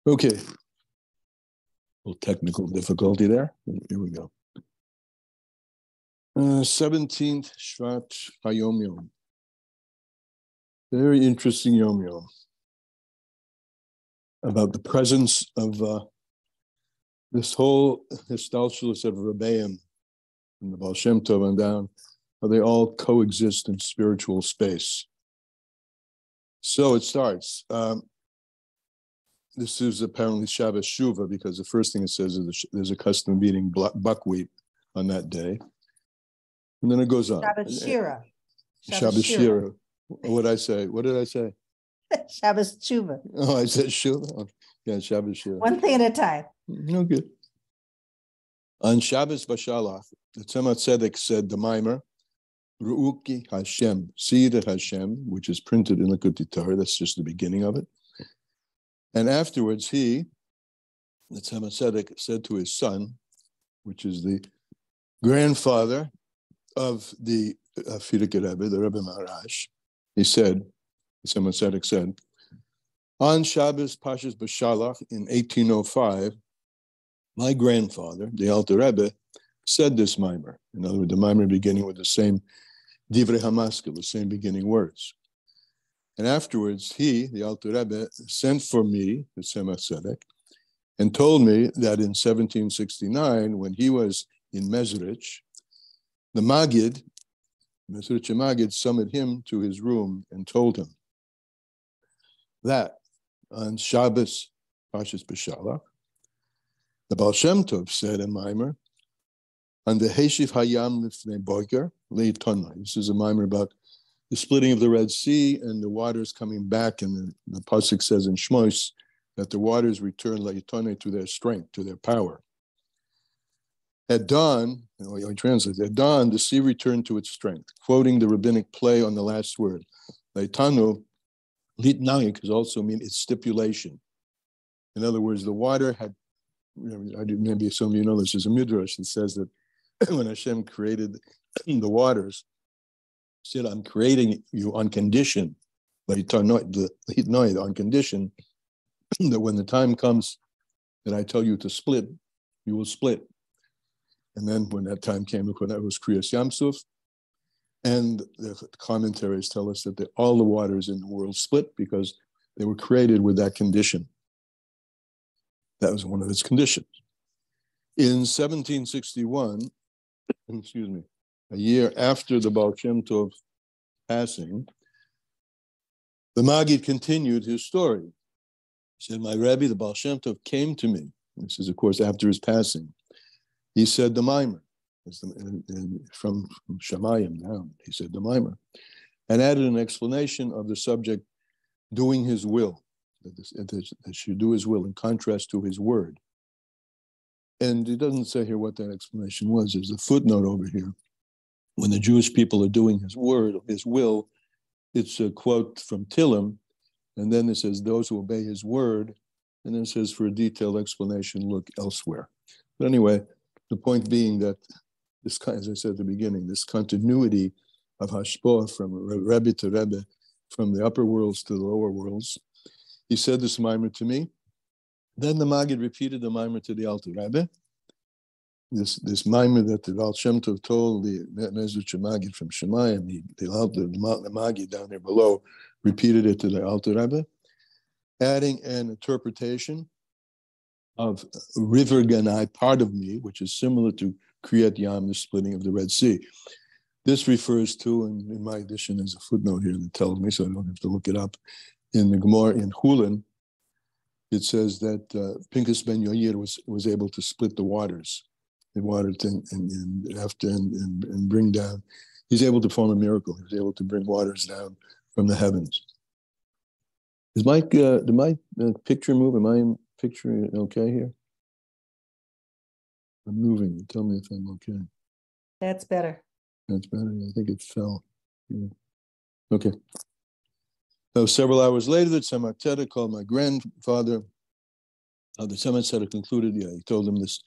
Okay, a little technical difficulty there. Here we go. 17th Shvat Hayom Yom. Very interesting Yom Yom about the presence of this whole Histalshelus of Rebbeim from the Baal Shem Tov and down, how they all coexist in spiritual space. So it starts. This is apparently Shabbos Shuvah, because the first thing it says is there's a custom of eating buckwheat on that day. And then it goes on. Shabbos Shira. Shabbos Shira. What did I say? What did I say? Shabbos Shuvah. Oh, I said Shuvah. Yeah, Shabbos Shira. One thing at a time. No good. On Shabbos Bashalach, the Tzemach Tzedek said the mimer, Ru'uki Hashem, see that Hashem, which is printed in the Likutei Torah, that's just the beginning of it. And afterwards, the Tzemach Tzedek said to his son, which is the grandfather of the Frierdiker Rebbe, the Rebbe Maharash, he said, the Tzemach Tzedek said, on Shabbos Pashas Bashalach in 1805, my grandfather, the Alter Rebbe, said this mimer. In other words, the mimer beginning with the same Divrei Hamaskil, the same beginning words. And afterwards, he, the Alter Rebbe, sent for me, the Tzemach Tzedek, and told me that in 1769, when he was in Mezrich, the Maggid, Mezrich Maggid, summoned him to his room and told him that on Shabbos, Pashas B'Shalach, the Baal Shem Tov said in Maimer, on the Heshif Hayam Lifnei Boker, Leitona. This is a Maimer about the splitting of the Red Sea and the waters coming back, and the pasuk says in Shmos that the waters return Leitona to their strength, to their power. At dawn, I translate, at dawn, the sea returned to its strength, quoting the rabbinic play on the last word. Leitanu, Litnai, could also mean its stipulation. In other words, the water had, maybe some of you know this, there's a midrash that says that when Hashem created the waters, he said, I'm creating you on condition, on condition that when the time comes that I tell you to split, you will split. And then when that time came, that was Kriyas Yamsuf. And the commentaries tell us that all the waters in the world split because they were created with that condition. That was one of its conditions. In 1761, excuse me, a year after the Baal Shem Tov passing, the Maggid continued his story. He said, my Rebbe, the Baal Shem Tov, came to me. This is, of course, after his passing. He said the mimer, from Shamayim down, he said the mimer, and added an explanation of the subject doing his will, that should do his will in contrast to his word. And he doesn't say here what that explanation was. There's a footnote over here. When the Jewish people are doing his word, his will, it's a quote from Tillim, and then it says, those who obey his word, and then it says, for a detailed explanation, look elsewhere. But anyway, the point being that this, as I said at the beginning, this continuity of hashpah from Rebbe to Rebbe, from the upper worlds to the lower worlds. He said this mimer to me. Then the Maggid repeated the mimer to the Alter Rebbe. This mimer that the Baal Shem Tov told the Mezrich Maggid from Shemayim, the Maggid down there below, repeated it to the Alter Rebbe, adding an interpretation of River Ganai, part of me, which is similar to Kriyat Yam, the splitting of the Red Sea. This refers to, and in my edition there's a footnote here that tells me, so I don't have to look it up, in the Gemara in Hulin, it says that Pinchas ben Yair was able to split the waters, and bring down. He's able to perform a miracle. He was able to bring waters down from the heavens. Is Mike? Did my picture move? Am I picturing it okay here? I'm moving. Tell me if I'm okay. That's better. That's better. I think it fell. Yeah. Okay. So several hours later, the Tzemach Tzedek called my grandfather. The Tzemach Tzedek concluded, he told him this.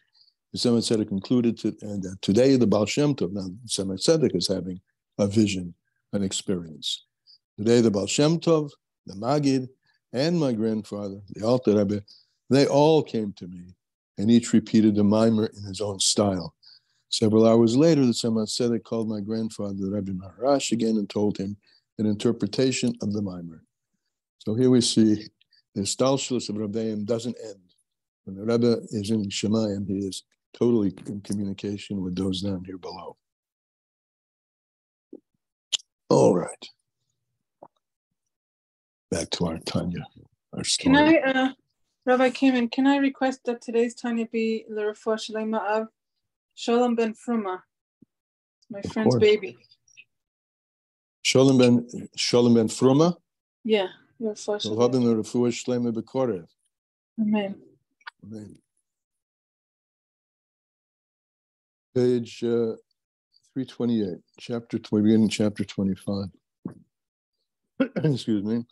The Tzemach Tzedek concluded that today the Baal Shem Tov, now the Tzemach Tzedek is having a vision, an experience. Today the Baal Shem Tov, the Maggid, and my grandfather, the Alter Rebbe, They all came to me, and each repeated the mimer in his own style. Several hours later, the Tzemach Tzedek called my grandfather, the Rebbe Maharash, again and told him an interpretation of the mimer. So here we see the Stalshlus of Rebbeim doesn't end. When the Rebbe is in Shemayim, he is totally in communication with those down here below. All right. Back to our Tanya, our story. Can I, Rabbi Kamen, can I request that today's Tanya be L'Refuah Shalema of Sholem ben Fruma, my friend's baby? Sholem ben Fruma? Yeah, L'Refuah Shalema. L'Refuah Shalema b'Korev. Amen. Amen. Page 328, beginning chapter 25. Excuse me.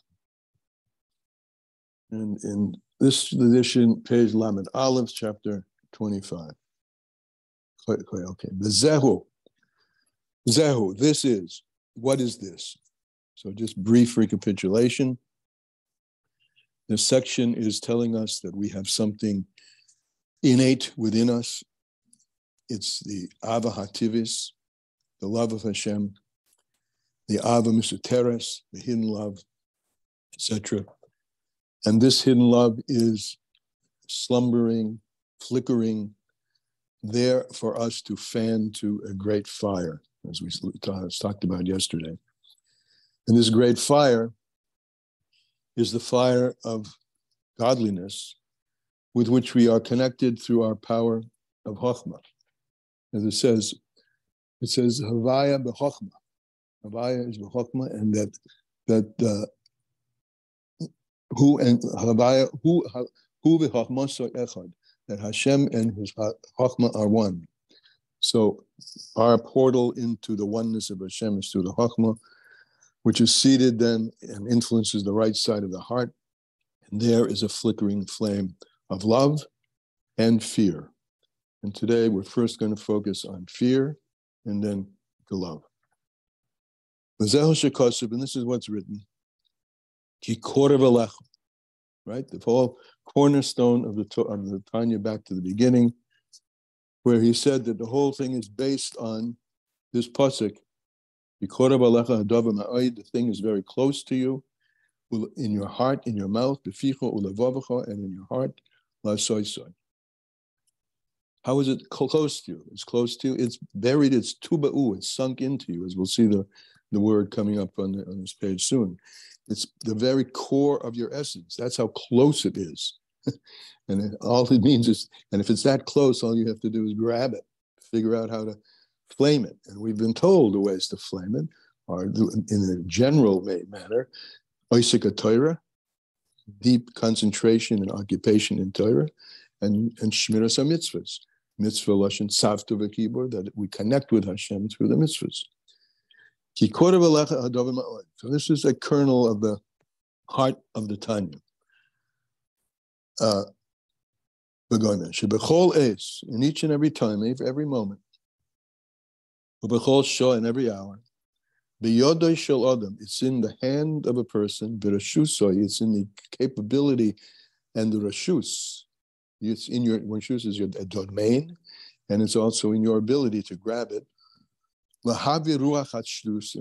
And in this edition, page Lamed Aleph, chapter 25. Okay. Zehu, this is. What is this? So just brief recapitulation. This section is telling us that we have something innate within us. It's the Ava Hativis, the love of Hashem, the Ava Misoteres, the hidden love, etc. And this hidden love is slumbering, flickering, there for us to fan to a great fire, as we talked about yesterday. And this great fire is the fire of godliness with which we are connected through our power of Chokhmah. As it says Havaya b'Chokhmah. Havaya is b'Chokhmah, and that who and Havaya who v'Chokhmah so echad, that Hashem and His Chokhmah are one. So our portal into the oneness of Hashem is through the Chokhmah, which is seated then and influences the right side of the heart. And there is a flickering flame of love and fear. And today we're first going to focus on fear and then the love. And this is what's written. Right? The whole cornerstone of the Tanya, back to the beginning, where he said that the whole thing is based on this pasuk. The thing is very close to you, in your heart, in your mouth, and in your heart. How is it close to you? It's close to you. It's buried. It's tuba'u. It's sunk into you, as we'll see the word coming up on this page soon. It's the very core of your essence. That's how close it is. And all it means is, and if it's that close, all you have to do is grab it, figure out how to flame it. And we've been told the ways to flame it are in a general manner, Oisika Torah, deep concentration and occupation in Torah, and Shmiras HaMitzvahs, mitzvah lashon savta v'kibur, that we connect with Hashem through the mitzvahs. So this is a kernel of the heart of the Tanya. In each and every time, every moment, in every hour, it's in the hand of a person, it's in the capability and the rashus. It's in your, rashus is your domain, and it's also in your ability to grab it. And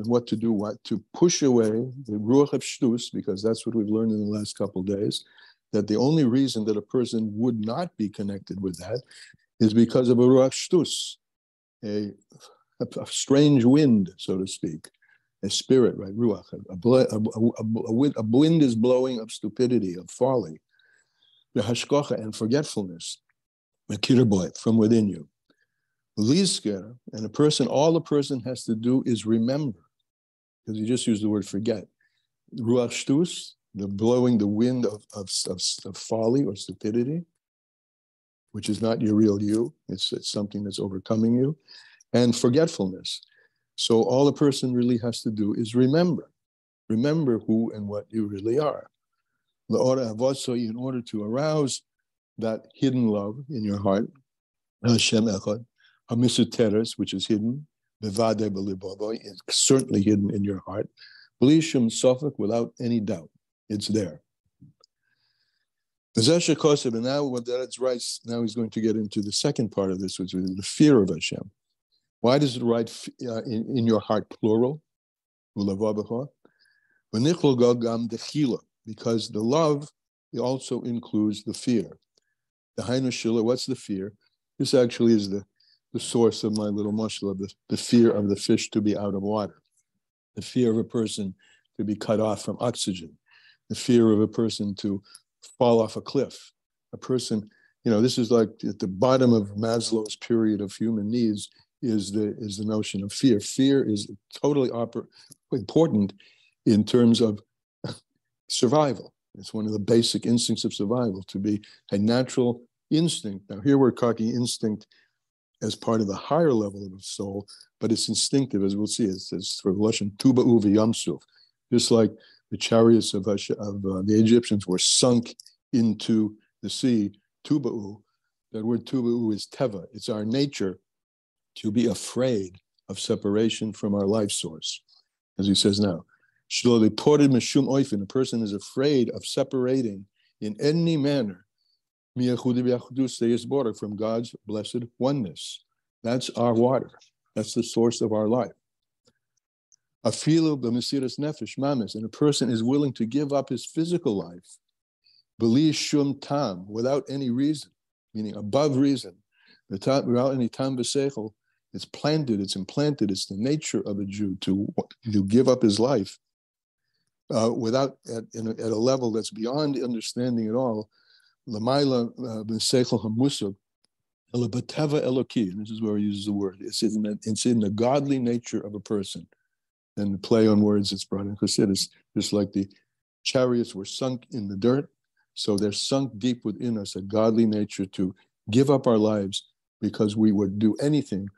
what to do, to push away the ruach of shtus, because that's what we've learned in the last couple of days, that the only reason that a person would not be connected with that is because of a ruach shtus, a strange wind, so to speak, a spirit, right? Ruach, a wind is blowing of stupidity, of folly, the hashkocha and forgetfulness, from within you. And all a person has to do is remember, because you just used the word forget. Ruach shtus, the blowing the wind of folly or stupidity, which is not your real you. It's something that's overcoming you, and forgetfulness. So all a person really has to do is remember who and what you really are. In order to arouse that hidden love in your heart, Hashem Echad, HaMisoteres, which is hidden, Bevadei b'libovo, it's certainly hidden in your heart, B'li shum sofek, without any doubt, it's there. And now what that's right, now he's going to get into the second part of this, which is the fear of Hashem. Why does it write in your heart plural? Because the love also includes the fear. The Hainu Shila, what's the fear? This actually is the source of my little mushal of the fear of the fish to be out of water, the fear of a person to be cut off from oxygen, the fear of a person to fall off a cliff. A person, this is like at the bottom of Maslow's pyramid of human needs is the notion of fear. Fear is totally important in terms of survival. It's one of the basic instincts of survival, to be a natural instinct. Now here we're talking instinct as part of the higher level of the soul, but it's instinctive, as we'll see. It's for Russian tuba uvi yamsuf, just like the chariots of the Egyptians were sunk into the sea. Tuba'u, that word tuba'u is teva. It's our nature to be afraid of separation from our life source, as he says now. A person is afraid of separating in any manner from God's blessed oneness. That's our water. That's the source of our life. And a person is willing to give up his physical life without any reason, meaning above reason, without any tam v'seichel. It's planted, it's implanted, it's the nature of a Jew to give up his life without at a level that's beyond understanding at all. L'mayla b'seichel hamusag ela b'teva eloki, and this is where he uses the word. It's in the godly nature of a person. And the play on words it's brought in Chassidus, just like the chariots were sunk in the dirt, so they're sunk deep within us, a godly nature to give up our lives because we would do anything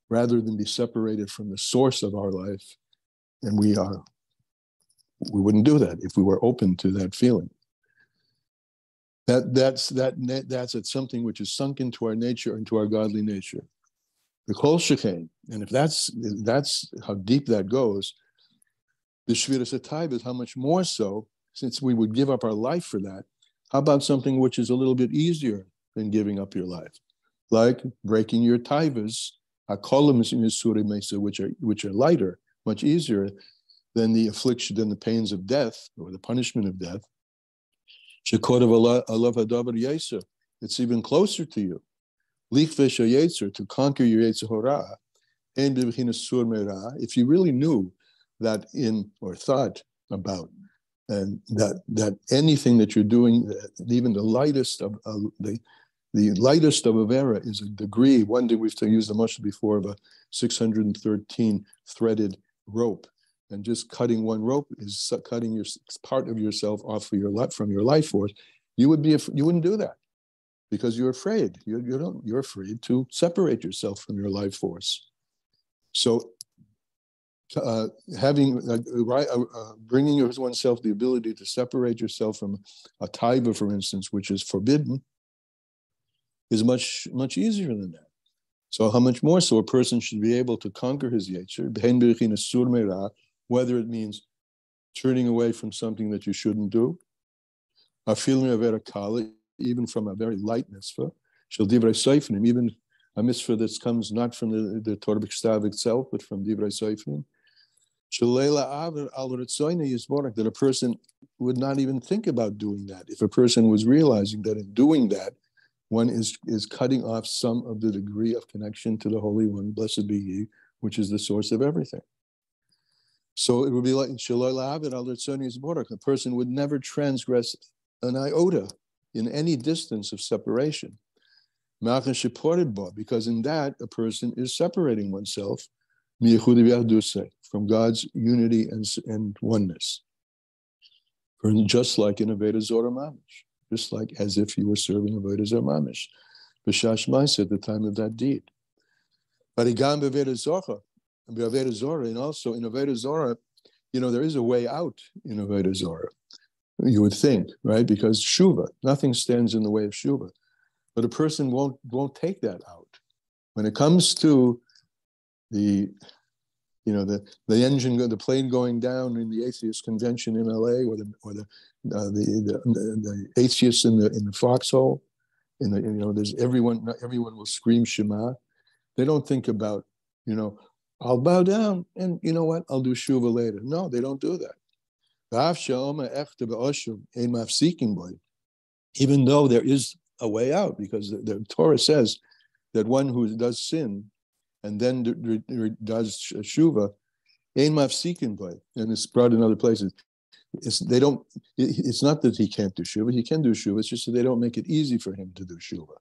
rather than be separated from the source of our life. And we wouldn't do that if we were open to that feeling. That's something which is sunk into our nature, into our godly nature. The kol shechein, and if that's how deep that goes, the shviras atayv is how much more so, since we would give up our life for that. How about something which is a little bit easier than giving up your life, like breaking your taivas, which are lighter, much easier than the affliction, than the pains of death or the punishment of death. It's even closer to you. To conquer your Yetzer Hara, if you really knew that or thought about, and that anything that you're doing, even the lightest of avera is a degree. One day we've used the much before of a 613 threaded rope, and just cutting one rope is cutting part of yourself off from your life force. You wouldn't do that, because you're afraid. You're afraid to separate yourself from your life force. So, bringing oneself the ability to separate yourself from a taiva, for instance, which is forbidden, is much easier than that. So, how much more so a person should be able to conquer his yetzer, whether it means turning away from something that you shouldn't do, a feeling of erakala, even from a very light mitzvah, even a mitzvah that comes not from the Torah B'Ksav itself, but from Divrei Seifrim, that a person would not even think about doing that. If a person was realizing that in doing that, one is cutting off some of the degree of connection to the Holy One, blessed be He, which is the source of everything. So it would be like a person would never transgress an iota in any distance of separation, because in that a person is separating oneself from God's unity and oneness. Just like in Avodah Zorah Mamish, just like as if you were serving Avodah Zorah Mamish, b'shash ma'aseh, at the time of that deed. But igam b'Avodah Zorah, and also in Avodah Zorah, there is a way out in Avodah Zorah. You would think, right? Because Shuvah, nothing stands in the way of Shuvah. But a person won't take that out. When it comes to the engine, the plane going down in the atheist convention in LA, or the the atheists in the foxhole. There's everyone will scream Shema. They don't think about, I'll bow down and you know what? I'll do Shuva later. No, they don't do that. Even though there is a way out, because the Torah says that one who does sin and then does Shuva, ein mafsikin boy, and it's brought in other places. It's not that he can't do Shuva, he can do Shuva, it's just that they don't make it easy for him to do Shuva.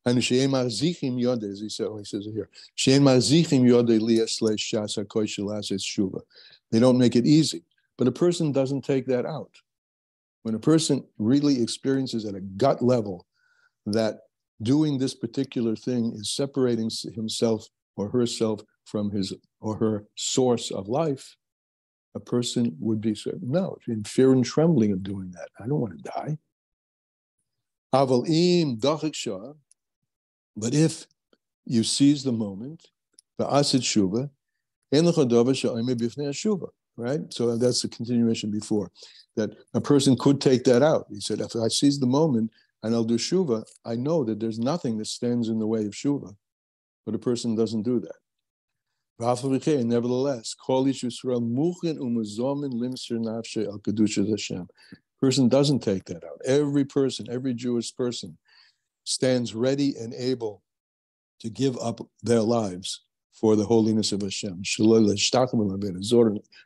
And as he says here, they don't make it easy. But a person doesn't take that out. When a person really experiences at a gut level that doing this particular thing is separating himself or herself from his or her source of life, a person would be in fear and trembling of doing that. I don't want to die. But if you seize the moment, right? So that's the continuation before, that a person could take that out. He said, if I seize the moment and I'll do Shuva, I know that there's nothing that stands in the way of Shuva, but a person doesn't do that. Nevertheless, person doesn't take that out. Every person, every Jewish person stands ready and able to give up their lives for the holiness of Hashem,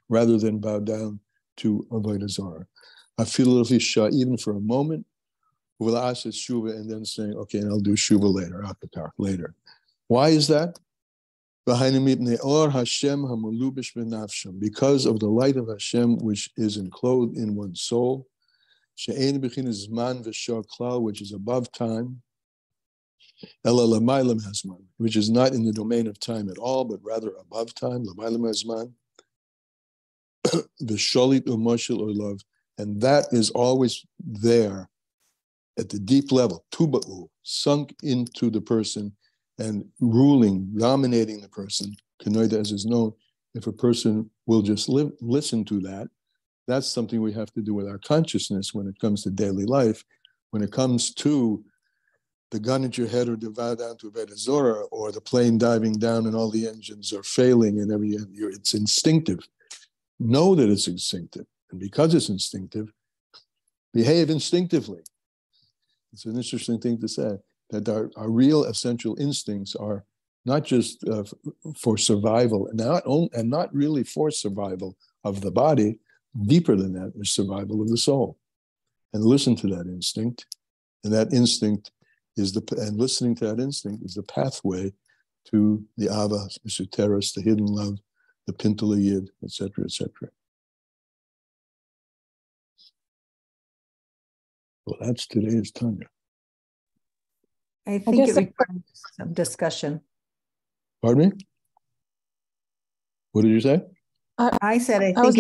rather than bow down to Avodah Zarah. Even for a moment, and then saying, okay, and I'll do Shuva later. Why is that? Because of the light of Hashem, which is enclosed in one's soul, which is above time, which is not in the domain of time at all, but rather above time, and that is always there at the deep level, tuba'u, sunk into the person and ruling, dominating the person, as is known. If a person will just listen to that, that's something we have to do with our consciousness when it comes to daily life. When it comes to the gun at your head or the vow down to Avodah Zarah, or the plane diving down and all the engines are failing and it's instinctive. Know that it's instinctive. And because it's instinctive, behave instinctively. It's an interesting thing to say, that our real essential instincts are not just for survival, and not really for survival of the body. Deeper than that is survival of the soul. And listen to that instinct. And that instinct and listening to that instinct is the pathway to the Ava, Misuteres, the hidden love, the Pintele Yid, etc., etc. Well, that's today's Tanya. I think it requires some discussion. Pardon me? What did you say? I said I think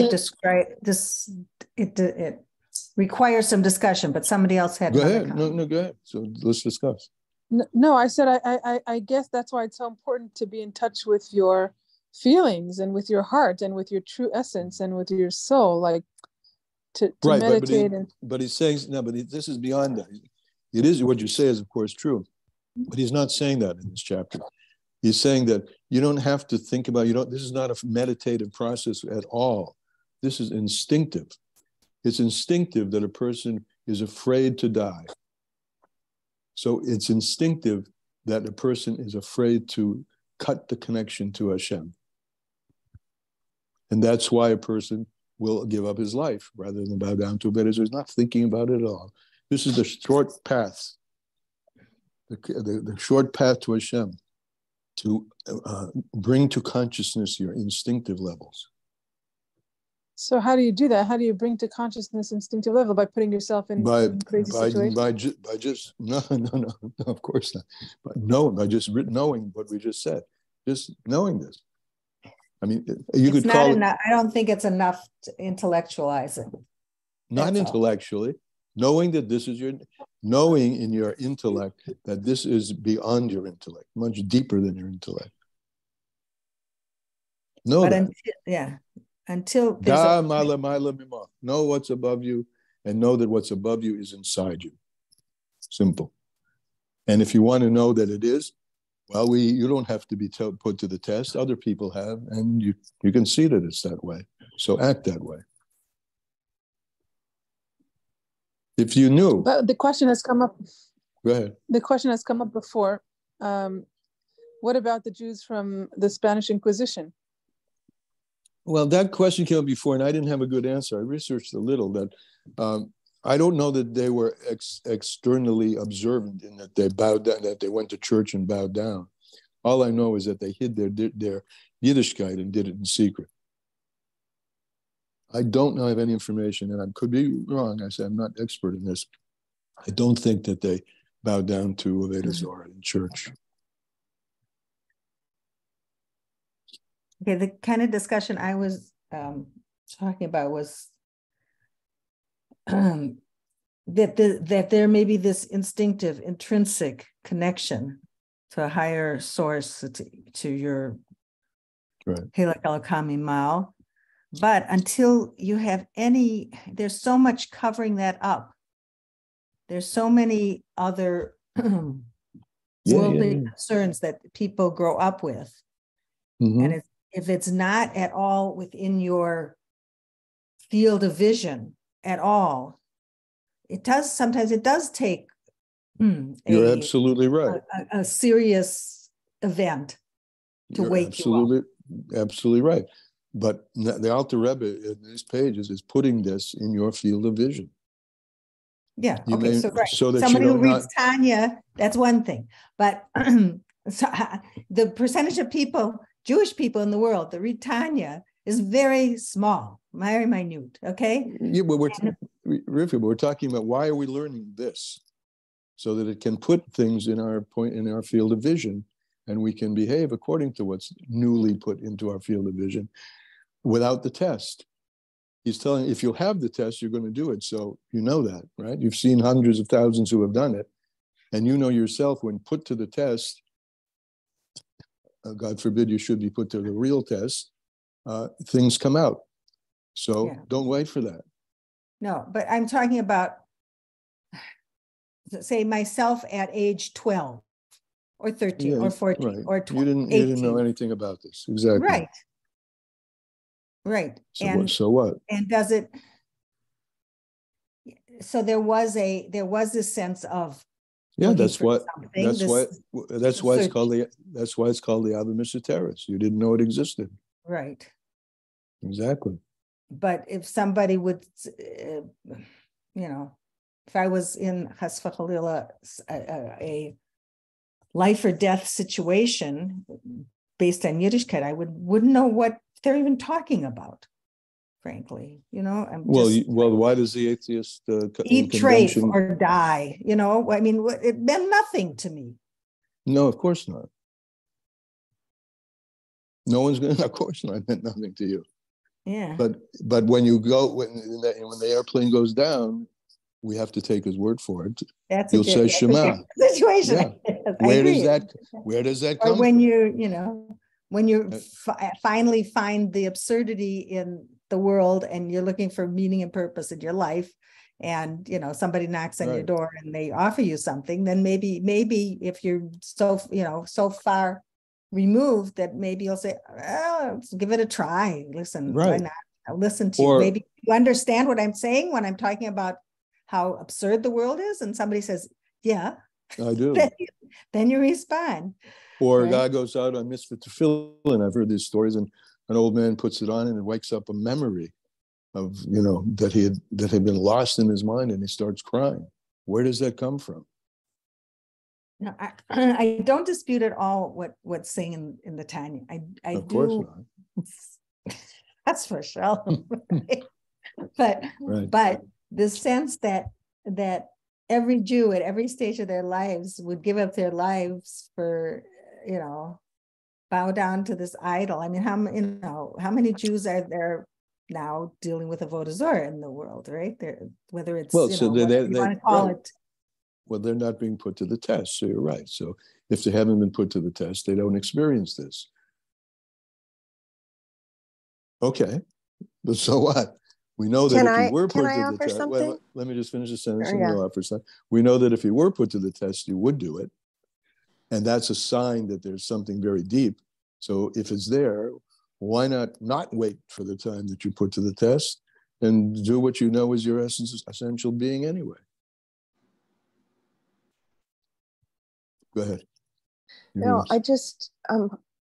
it requires some discussion, but somebody else had. Go ahead. No, go ahead. So let's discuss. No, I said I guess that's why it's so important to be in touch with your feelings and with your heart and with your true essence and with your soul, like to right, meditate. But he's saying this is beyond that. It is what you say is of course true, but he's not saying that in this chapter. He's saying that you don't have to think about, this is not a meditative process at all. This is instinctive. It's instinctive that a person is afraid to die. So it's instinctive that a person is afraid to cut the connection to Hashem. And that's why a person will give up his life rather than bow down to a bed. He's not thinking about it at all. This is the short path, the short path to Hashem, to bring to consciousness your instinctive levels. So how do you do that? How do you bring to consciousness instinctive level? By putting yourself in crazy situations? By just, no, of course not. By just knowing what we just said. Just knowing this. I mean, you could call it. I don't think it's enough to intellectualize it. Not intellectually. Knowing that this is knowing in your intellect that this is beyond your intellect, much deeper than your intellect. Know that. Until know what's above you and know that what's above you is inside you. Simple. And if you want to know that it is, well, you don't have to be put to the test. Other people have, and you can see that it's that way. So act that way. If you knew. But the question has come up. Go ahead. The question has come up before. What about the Jews from the Spanish Inquisition? Well, that question came up before, and I didn't have a good answer. I researched a little that I don't know that they were externally observant in that they bowed down, that they went to church and bowed down. All I know is that they hid their Yiddishkeit and did it in secret. I don't know of any information, and I could be wrong. I say I'm not expert in this. I don't think that they bowed down to Avodah Zarah in church. Okay, the kind of discussion I was talking about was that there may be this instinctive, intrinsic connection to a higher source, to your Halak Elokam Imal. But until you have there's so much covering that up. There's so many other worldly concerns that people grow up with. Mm-hmm. And if it's not at all within your field of vision at all, sometimes it does take you're absolutely right. A serious event to wake you up. Absolutely right. But the Alter Rebbe in these pages is putting this in your field of vision. Yeah. Okay. So that somebody who reads Tanya, that's one thing. But the percentage of people, Jewish people in the world that read Tanya, is very small, very minute. Okay. Yeah, but we're talking about why are we learning this, so that it can put things in our field of vision, and we can behave according to what's newly put into our field of vision. Without the test. He's telling, if you'll have the test, you're going to do it. So you know that, right? You've seen hundreds of thousands who have done it. And you know yourself, when put to the test, God forbid you should be put to the real test, things come out. So don't wait for that. No, but I'm talking about, say, myself at age 12 or 13 or 14 or 18. You didn't know anything about this. Exactly. Right. Right. So what? And does it? So there was this sense of that's why it's called the Ava Mitzvah. You didn't know it existed. Right. Exactly. But if somebody would, if I was in Chas v'Chalila, a life or death situation based on Yiddishkeit, I wouldn't know what they're even talking about, frankly. Why does the atheist eat, trafe, or die? I mean, it meant nothing to me. No, of course not. No one's going to. Of course not. It meant nothing to you. Yeah. But when you go when the airplane goes down, we have to take his word for it. You'll say Shema. Situation. Yeah. Where does that come? Or when when you finally find the absurdity in the world and you're looking for meaning and purpose in your life, and somebody knocks on your door and they offer you something, then maybe if you're so far removed that maybe you'll say, let's give it a try. Listen, why not? I'll listen to you. Maybe you understand what I'm saying when I'm talking about how absurd the world is, and somebody says, yeah, I do. Then you respond. Or a guy goes out on Mitzvah Tefillin. I've heard these stories, and an old man puts it on, and it wakes up a memory of that had been lost in his mind, and he starts crying. Where does that come from? No, I don't dispute at all what's saying in the Tanya. I of do. Course not. That's for sure. But the sense that every Jew at every stage of their lives would give up their lives for, bow down to this idol. I mean, how many Jews are there now dealing with Avodah Zarah in the world, right? Whether it's you want to call it. Well, they're not being put to the test, so you're right. So if they haven't been put to the test, they don't experience this. Okay, but so what? We know that if he were put can I to the offer test, something? well, let me just finish the sentence and Yeah. we'll offer something. We know that if he were put to the test, you would do it. And that's a sign that there's something very deep. So if it's there, why not wait for the time that you put to the test and do what you know is your essential being anyway? Go ahead. No, I just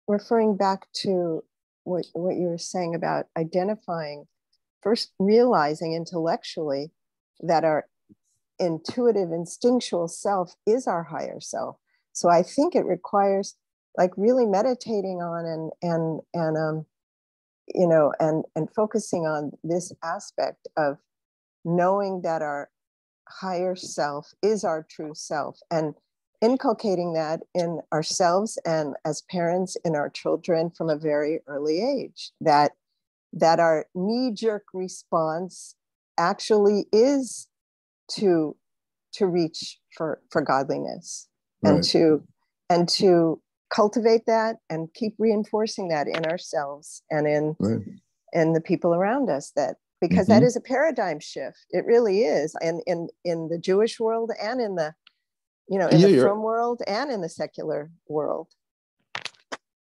referring back to what you were saying about identifying, first realizing intellectually that our intuitive, instinctual self is our higher self. So I think it requires like really meditating on and you know, and focusing on this aspect of knowing that our higher self is our true self, and inculcating that in ourselves and as parents in our children from a very early age, that our knee-jerk response actually is to reach for godliness, right. and to cultivate that and keep reinforcing that in ourselves and in the people around us, that because that is a paradigm shift. It really is. And in the Jewish world and in the, you know, in the frum world and in the secular world.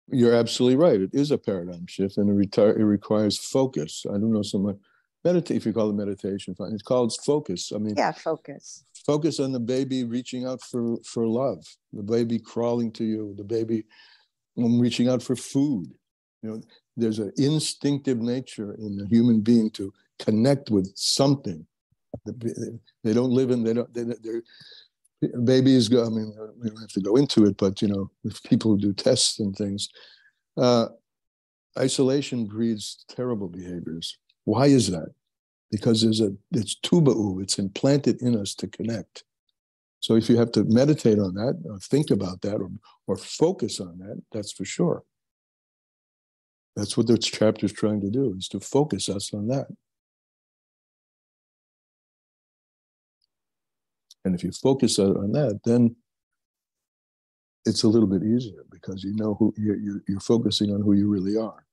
You're absolutely right. It is a paradigm shift, and it requires focus. I don't know so much meditate, if you call it meditation, it's called focus. I mean, yeah, focus. Focus on the baby reaching out for love, the baby crawling to you, the baby reaching out for food. You know, there's an instinctive nature in the human being to connect with something. They don't live in, they're babies go, I mean, we don't have to go into it, but, you know, if people do tests and things, isolation breeds terrible behaviors. Why is that? Because it's tuba'u, it's implanted in us to connect. So if you have to meditate on that, or think about that, or focus on that, that's for sure. That's what this chapter is trying to do, is to focus us on that. And if you focus on that, then it's a little bit easier, because you know who you're focusing on, who you really are.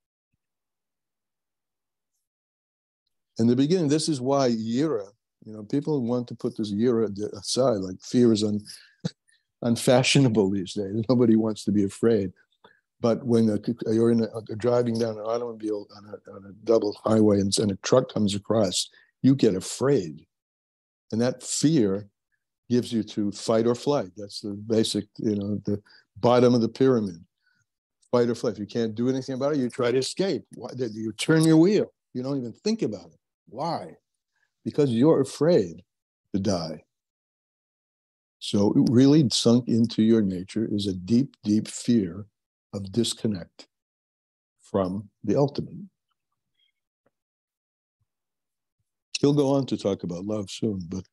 In the beginning, this is why yira, you know, people want to put this yira aside, like fear is unfashionable these days. Nobody wants to be afraid. But when you're driving down an automobile on a double highway and a truck comes across, you get afraid. And that fear gives you to fight or flight. That's the basic, you know, the bottom of the pyramid. Fight or flight. If you can't do anything about it, you try to escape. You turn your wheel. You don't even think about it. Why? Because you're afraid to die. So really sunk into your nature is a deep, deep fear of disconnect from the ultimate. He'll go on to talk about love soon, but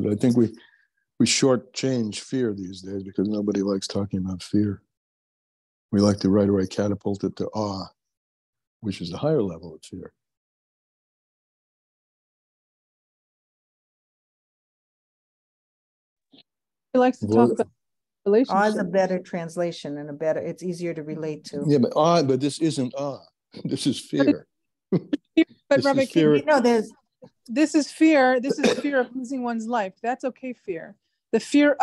I think we shortchange fear these days, because nobody likes talking about fear. We like to right away catapult it to awe, which is a higher level of fear. He likes to talk about relationships. Awe is a better translation and it's easier to relate to. Yeah, but this isn't awe. This is fear. But Rabbi King, this is fear. This is fear of losing one's life. That's okay. Fear, the fear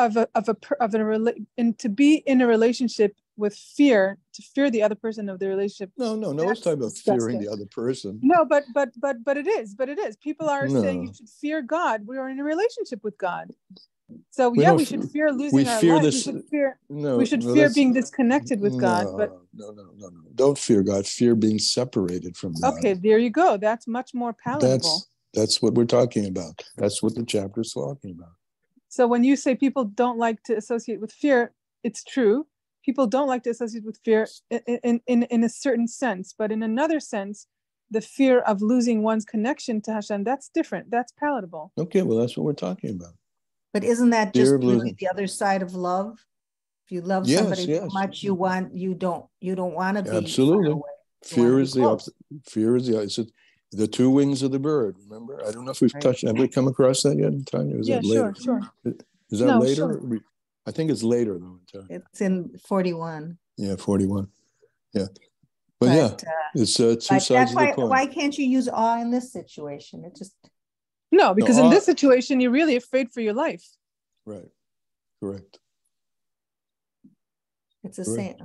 to be in a relationship with fear, to fear the other person of the relationship. No. It's talking about fearing the other person. No, but it is. People are saying you should fear God. We are in a relationship with God. So we should fear losing our life. We should fear being disconnected with God. But no. Don't fear God. Fear being separated from God. Okay, there you go. That's much more palatable. That's what we're talking about. That's what the chapter is talking about. So when you say people don't like to associate with fear, it's true. People don't like to associate with fear in a certain sense, but in another sense, the fear of losing one's connection to Hashem, that's different. That's palatable. Okay, well, that's what we're talking about. But isn't that just really the other side of love? If you love somebody so much, you don't want to be absolutely far away. Fear is the opposite. Fear is the opposite. The two wings of the bird. Remember, I don't know if we've touched. Have we come across that yet, Tanya? Is that later? Sure. Is that later? Sure. I think it's later though. It's in 41. Yeah, 41. Yeah. But yeah, it's two sides of the coin. Why can't you use awe in this situation? It just no, because in this situation you're really afraid for your life. Right. Correct. It's the same.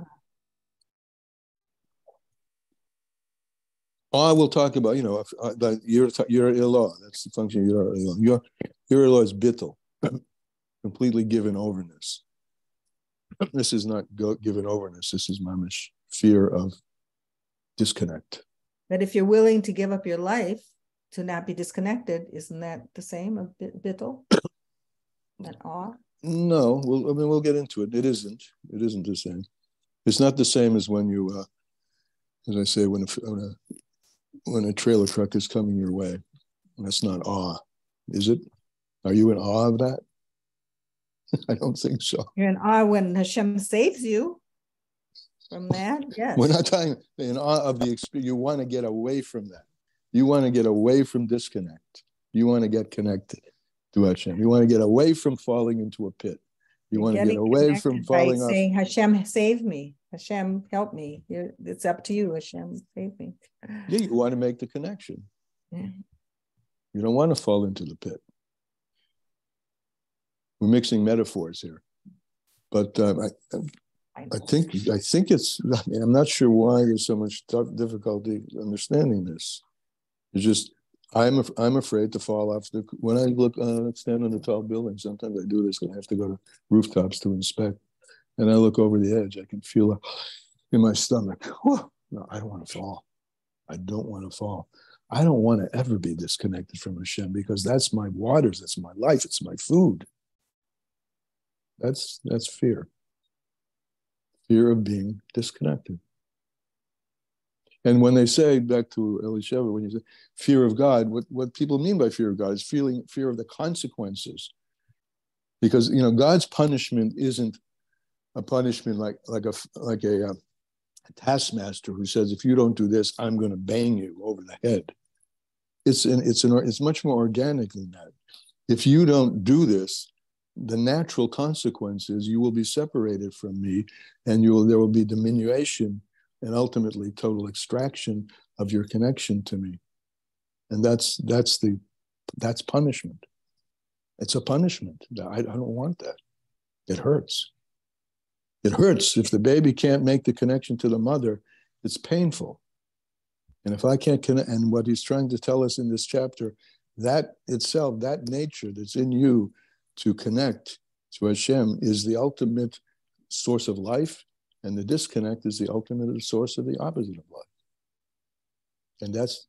I will talk about, your ilah. That's the function of your ilah. Your ilah is bittul, completely given overness. This is not given overness. This is mamish, fear of disconnect. But if you're willing to give up your life to not be disconnected, isn't that the same of bittul? That awe? No, we'll get into it. It isn't the same. It's not the same as when you, as I say, when a trailer truck is coming your way. That's not awe, is it? Are you in awe of that? I don't think so. You're in awe when Hashem saves you from that. Yes. We're not talking in awe of the experience. You want to get away from that. You want to get away from disconnect. You want to get connected to Hashem. You want to get away from falling into a pit. You want to get away from falling off. Saying, Hashem, save me. Hashem, help me. It's up to you, Hashem, save me. Yeah, you want to make the connection. Yeah. You don't want to fall into the pit. We're mixing metaphors here, but I think it's. I'm not sure why there's so much difficulty understanding this. It's just I'm afraid to fall off when I stand on a tall building. Sometimes I do this and I have to go to rooftops to inspect, and I look over the edge. I can feel in my stomach. Whoa, no, I don't want to fall. I don't want to fall. I don't want to ever be disconnected from Hashem because that's my waters. That's my life. It's my food. That's fear. Fear of being disconnected. And when they say, back to Elisheva, when you say fear of God, what people mean by fear of God is fear of the consequences. Because, God's punishment isn't a punishment like a taskmaster who says, if you don't do this, I'm going to bang you over the head. It's much more organic than that. If you don't do this, the natural consequence is you will be separated from me, and there will be diminution and ultimately total extraction of your connection to me. And that's punishment. It's a punishment. I don't want that. It hurts. It hurts. If the baby can't make the connection to the mother, it's painful. And if I can't connect, and what he's trying to tell us in this chapter, that itself, that nature that's in you to connect to Hashem is the ultimate source of life, and the disconnect is the ultimate source of the opposite of life. And that's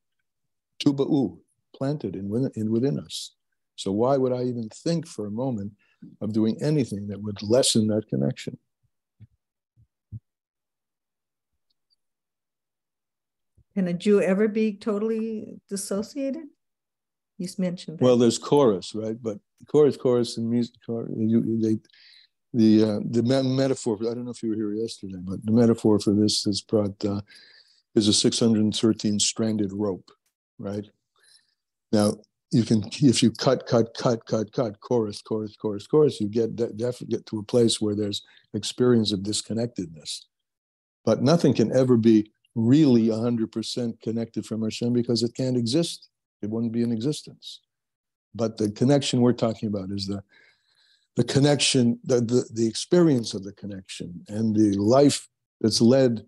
tuba'u, planted within us. So why would I even think for a moment of doing anything that would lessen that connection? Can a Jew ever be totally dissociated? You mentioned that. Well, there's chorus, right? But chorus and music, the metaphor, I don't know if you were here yesterday, but the metaphor for this is is a 613 stranded rope, right? Now, if you cut, chorus, you definitely get to a place where there's experience of disconnectedness. But nothing can ever be really 100% connected from Hashem because it can't exist. It wouldn't be in existence. But the connection we're talking about is the connection, the experience of the connection, and the life that's led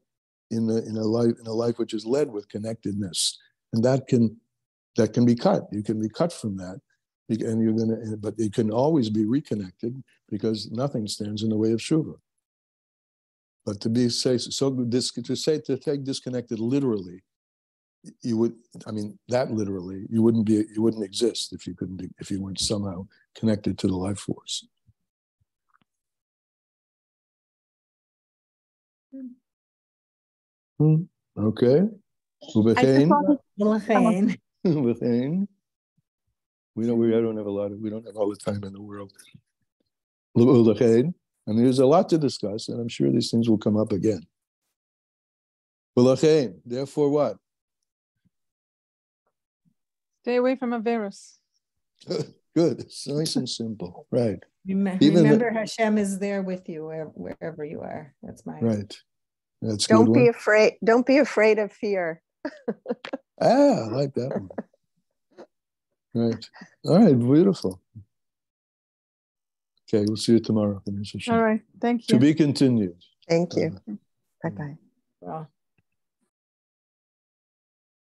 in a life which is led with connectedness, and that can be cut. You can be cut from that, but it can always be reconnected because nothing stands in the way of Shuvah. But to take disconnected literally, you wouldn't exist if you weren't somehow connected to the life force. Okay. We don't have all the time in the world. And there's a lot to discuss, and I'm sure these things will come up again. Therefore what? Stay away from Averos. Good. It's nice and simple. Right. Remember Hashem is there with you wherever you are. That's my right. That's Don't good be one. afraid. Don't be afraid of fear. I like that one. Right. All right. Beautiful. Okay. We'll see you tomorrow. All right. Thank you. To be continued. Thank you. Bye-bye.